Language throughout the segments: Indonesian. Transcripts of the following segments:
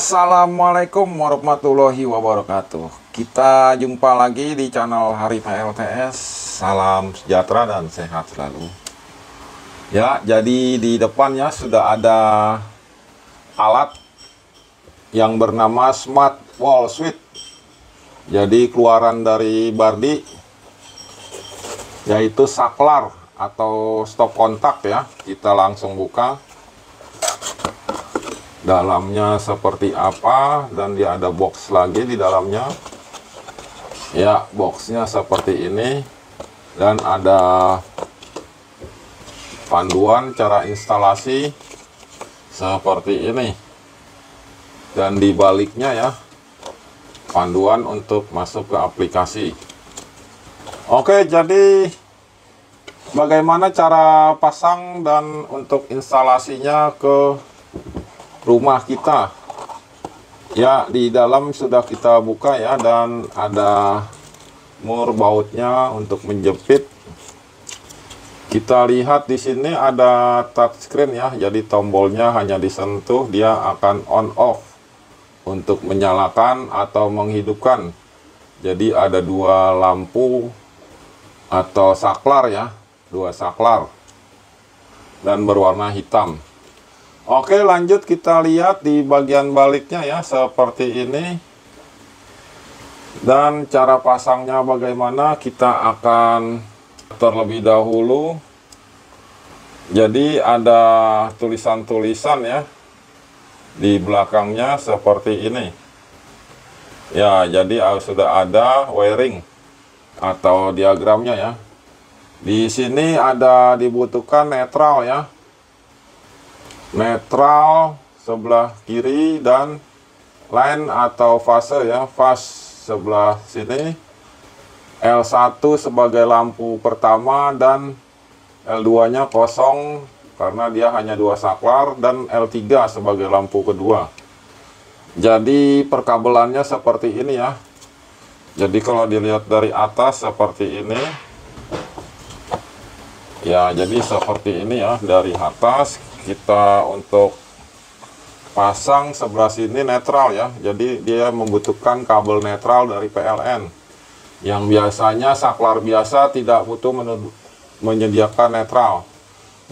Assalamualaikum warahmatullahi wabarakatuh. Kita jumpa lagi di channel Hari PLTS. Salam sejahtera dan sehat selalu. Ya, jadi di depannya sudah ada alat yang bernama Smart Wall Switch. Jadi keluaran dari Bardi yaitu saklar atau stop kontak ya. Kita langsung buka. Dalamnya seperti apa, dan dia ada box lagi di dalamnya ya. Boxnya seperti ini dan ada panduan cara instalasi seperti ini, dan di baliknya ya panduan untuk masuk ke aplikasi. Oke, jadi bagaimana cara pasang dan untuk instalasinya ke rumah kita ya. Di dalam sudah kita buka ya, dan ada mur bautnya untuk menjepit. Kita lihat di sini ada touchscreen ya, jadi tombolnya hanya disentuh dia akan on off untuk menyalakan atau menghidupkan. Jadi ada dua lampu atau saklar ya, dua saklar dan berwarna hitam. Oke, lanjut kita lihat di bagian baliknya ya, seperti ini. Dan cara pasangnya bagaimana, kita akan terlebih dahulu. Jadi ada tulisan-tulisan ya di belakangnya seperti ini. Ya, jadi sudah ada wiring atau diagramnya ya. Di sini ada dibutuhkan netral ya. Netral sebelah kiri dan line atau fase ya, fase sebelah sini. L1 sebagai lampu pertama dan L2 nya kosong karena dia hanya dua saklar, dan L3 sebagai lampu kedua. Jadi perkabelannya seperti ini ya. Jadi kalau dilihat dari atas seperti ini ya, jadi seperti ini ya dari atas. Kita untuk pasang sebelah sini netral ya, jadi dia membutuhkan kabel netral dari PLN. Yang biasanya saklar biasa tidak butuh menyediakan netral,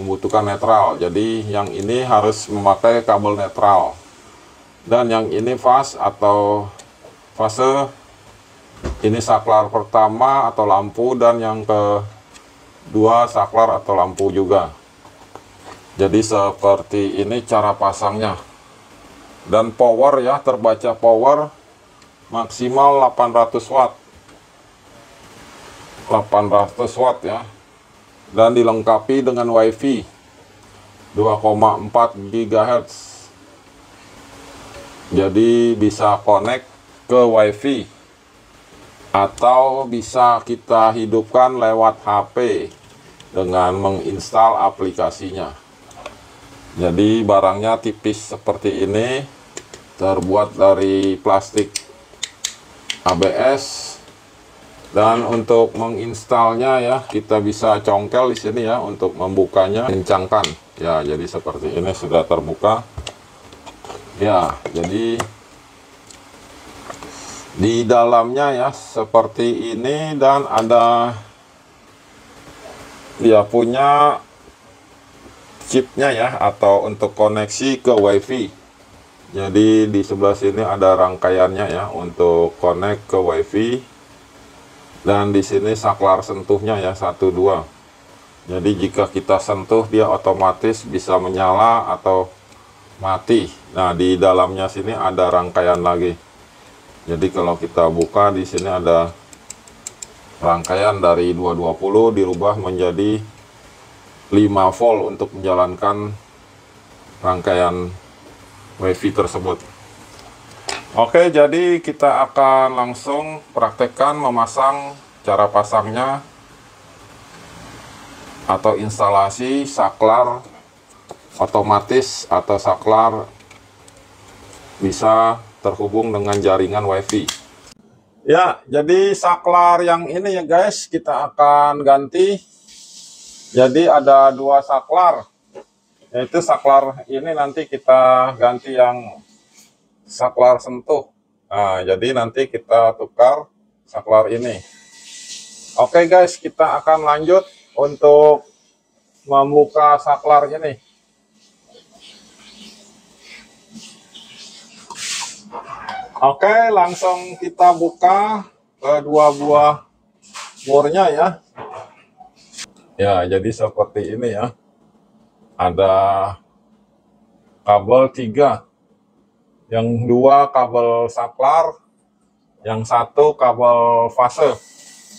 membutuhkan netral. Jadi yang ini harus memakai kabel netral, dan yang ini fase atau fase ini saklar pertama atau lampu, dan yang kedua saklar atau lampu juga. Jadi seperti ini cara pasangnya. Dan power ya, terbaca power maksimal 800 watt. 800 watt ya. Dan dilengkapi dengan WiFi 2,4 GHz. Jadi bisa connect ke WiFi atau bisa kita hidupkan lewat HP dengan menginstal aplikasinya. Jadi barangnya tipis seperti ini, terbuat dari plastik ABS. Dan untuk menginstalnya ya, kita bisa congkel di sini ya untuk membukanya, kencangkan ya. Jadi seperti ini sudah terbuka ya. Jadi di dalamnya ya seperti ini, dan ada dia punya chipnya ya, atau untuk koneksi ke WiFi. Jadi di sebelah sini ada rangkaiannya ya untuk connect ke WiFi, dan di sini saklar sentuhnya ya 1 2. Jadi jika kita sentuh dia otomatis bisa menyala atau mati. Nah, di dalamnya sini ada rangkaian lagi. Jadi kalau kita buka di sini ada rangkaian dari 220 dirubah menjadi 5 volt untuk menjalankan rangkaian WiFi tersebut. Oke, jadi kita akan langsung praktekkan memasang, cara pasangnya atau instalasi saklar otomatis atau saklar bisa terhubung dengan jaringan WiFi. Ya, jadi saklar yang ini ya guys, kita akan ganti. Jadi ada dua saklar, yaitu saklar ini nanti kita ganti yang saklar sentuh. Nah, jadi nanti kita tukar saklar ini. Oke guys, kita akan lanjut untuk membuka saklar ini. Oke, langsung kita buka kedua buah bornya ya. Ya, jadi seperti ini ya. Ada kabel 3, yang 2 kabel saklar, yang 1 kabel fase.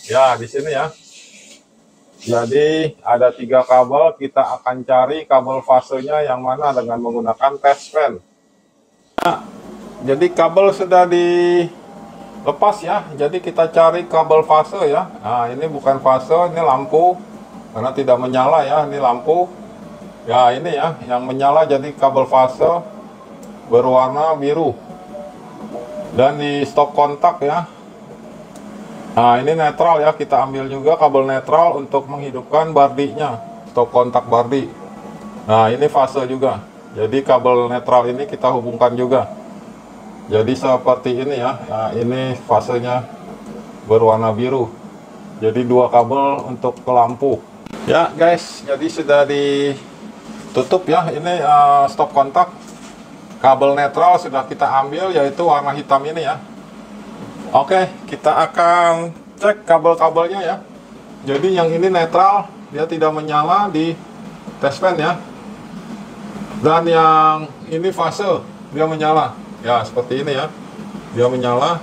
Ya, di sini ya. Jadi ada 3 kabel, kita akan cari kabel fasenya yang mana dengan menggunakan test pen. Nah, jadi kabel sudah dilepas ya. Jadi kita cari kabel fase ya. Nah, ini bukan fase, ini lampu. Karena tidak menyala ya, ini lampu. Ya, ini ya, yang menyala jadi kabel fase berwarna biru. Dan di stop kontak ya. Nah, ini netral ya, kita ambil juga kabel netral untuk menghidupkan bardinya, stop kontak bardi. Nah, ini fase juga. Jadi kabel netral ini kita hubungkan juga. Jadi seperti ini ya. Nah, ini fasenya berwarna biru. Jadi 2 kabel untuk ke lampu. Ya guys, jadi sudah ditutup ya. Ini stop kontak. Kabel netral sudah kita ambil, yaitu warna hitam ini ya. Oke, kita akan cek kabel-kabelnya ya. Jadi yang ini netral, dia tidak menyala di test pen ya. Dan yang ini fase, dia menyala. Ya, seperti ini ya. Dia menyala.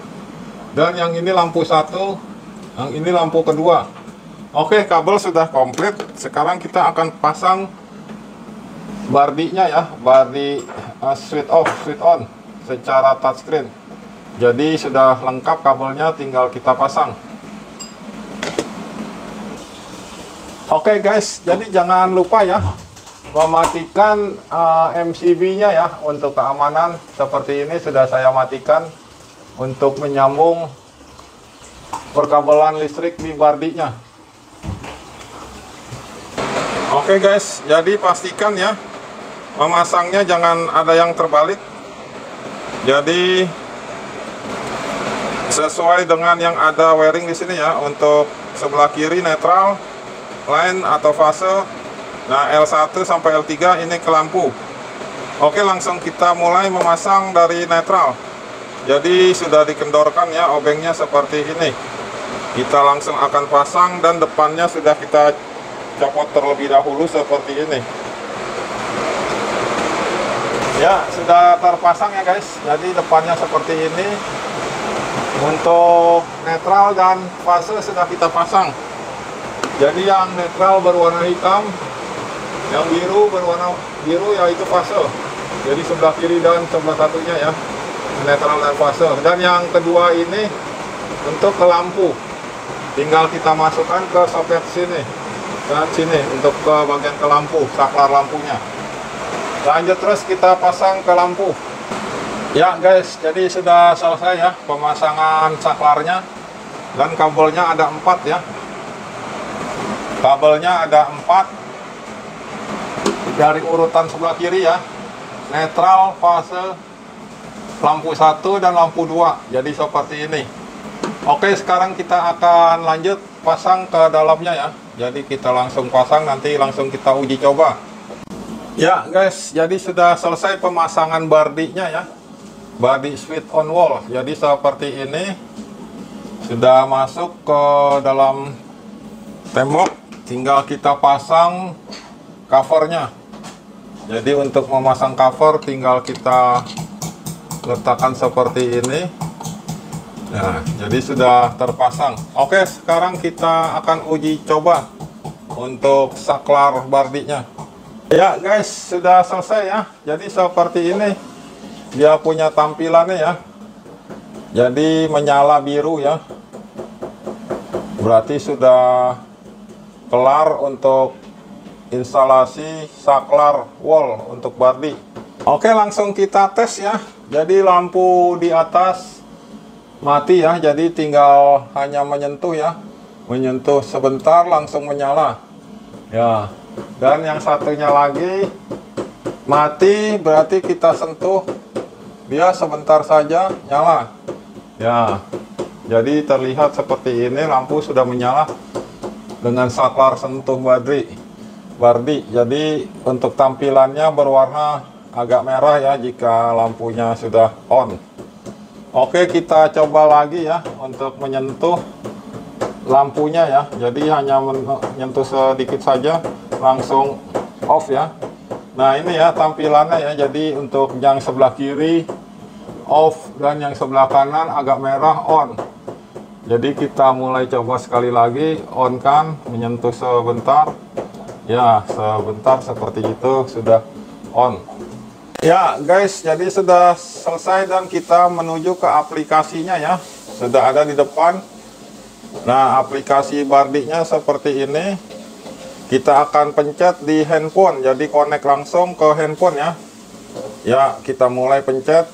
Dan yang ini lampu 1, yang ini lampu kedua. Oke, kabel sudah komplit. Sekarang kita akan pasang bardinya ya. Bardi switch off, switch on secara touchscreen. Jadi sudah lengkap kabelnya, tinggal kita pasang. Oke guys, jadi jangan lupa ya mematikan MCB-nya ya untuk keamanan. Seperti ini sudah saya matikan untuk menyambung perkabelan listrik di bardinya. Oke guys, jadi pastikan ya memasangnya jangan ada yang terbalik. Jadi sesuai dengan yang ada wiring di sini ya. Untuk sebelah kiri netral, line atau fase. Nah, L1 sampai L3 ini ke lampu. Oke, langsung kita mulai memasang dari netral. Jadi sudah dikendorkan ya obengnya seperti ini. Kita langsung akan pasang dan depannya sudah kita copot terlebih dahulu seperti ini. Ya, sudah terpasang ya guys. Jadi depannya seperti ini. Untuk netral dan fase sudah kita pasang. Jadi yang netral berwarna hitam, yang biru berwarna biru yaitu fase. Jadi sebelah kiri dan sebelah satunya ya, netral dan fase. Dan yang kedua ini untuk ke lampu. Tinggal kita masukkan ke soket sini dan sini untuk ke bagian ke lampu, saklar lampunya. Lanjut terus kita pasang ke lampu. Ya guys, jadi sudah selesai ya pemasangan saklarnya. Dan kabelnya ada 4 ya. Kabelnya ada 4 dari urutan sebelah kiri ya. Netral, fase, lampu 1 dan lampu 2. Jadi seperti ini. Oke, sekarang kita akan lanjut pasang ke dalamnya ya. Jadi kita langsung pasang, nanti langsung kita uji coba. Ya guys, jadi sudah selesai pemasangan bardinya ya. Body switch on wall. Jadi seperti ini. Sudah masuk ke dalam tembok. Tinggal kita pasang covernya. Jadi untuk memasang cover tinggal kita letakkan seperti ini. Nah, jadi sudah terpasang. Oke, sekarang kita akan uji coba untuk saklar bardinya. Ya guys, sudah selesai ya. Jadi seperti ini dia punya tampilannya ya. Jadi menyala biru ya. Berarti sudah kelar untuk instalasi saklar wall untuk bardi. Oke, langsung kita tes ya. Jadi lampu di atas mati ya. Jadi tinggal hanya menyentuh ya. Menyentuh sebentar langsung menyala. Ya. Dan yang satunya lagi mati, berarti kita sentuh dia sebentar saja nyala. Ya, jadi terlihat seperti ini, lampu sudah menyala dengan saklar sentuh Bardi. Jadi untuk tampilannya berwarna agak merah ya jika lampunya sudah on. Oke, kita coba lagi ya untuk menyentuh lampunya ya. Jadi hanya menyentuh sedikit saja langsung off ya. Nah, ini ya tampilannya ya. Jadi untuk yang sebelah kiri off dan yang sebelah kanan agak merah on. Jadi kita mulai coba sekali lagi, on kan, menyentuh sebentar. Ya, sebentar seperti itu sudah on. Ya guys, jadi sudah selesai dan kita menuju ke aplikasinya ya. Sudah ada di depan. Nah, aplikasi Bardi-nya seperti ini. Kita akan pencet di handphone, jadi connect langsung ke handphone ya. Ya, kita mulai pencet.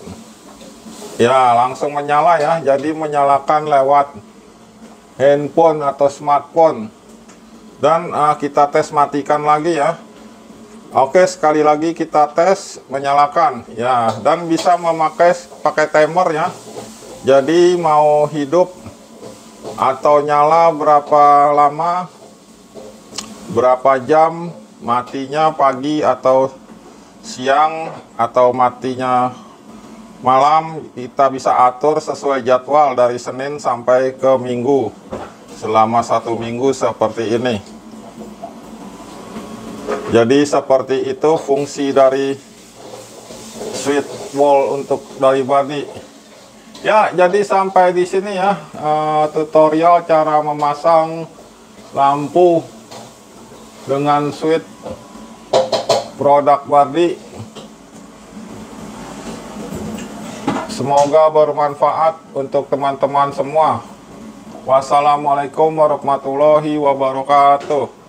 Ya, langsung menyala ya. Jadi menyalakan lewat handphone atau smartphone. Dan kita tes matikan lagi ya. Oke, sekali lagi kita tes menyalakan ya, dan bisa pakai timer ya. Jadi mau hidup atau nyala berapa lama, berapa jam, matinya pagi atau siang atau matinya malam, kita bisa atur sesuai jadwal dari Senin sampai ke Minggu selama 1 minggu seperti ini. Jadi seperti itu fungsi dari switch wall untuk dari Bardi. Ya, jadi sampai di sini ya tutorial cara memasang lampu dengan switch produk Bardi. Semoga bermanfaat untuk teman-teman semua. Wassalamualaikum warahmatullahi wabarakatuh.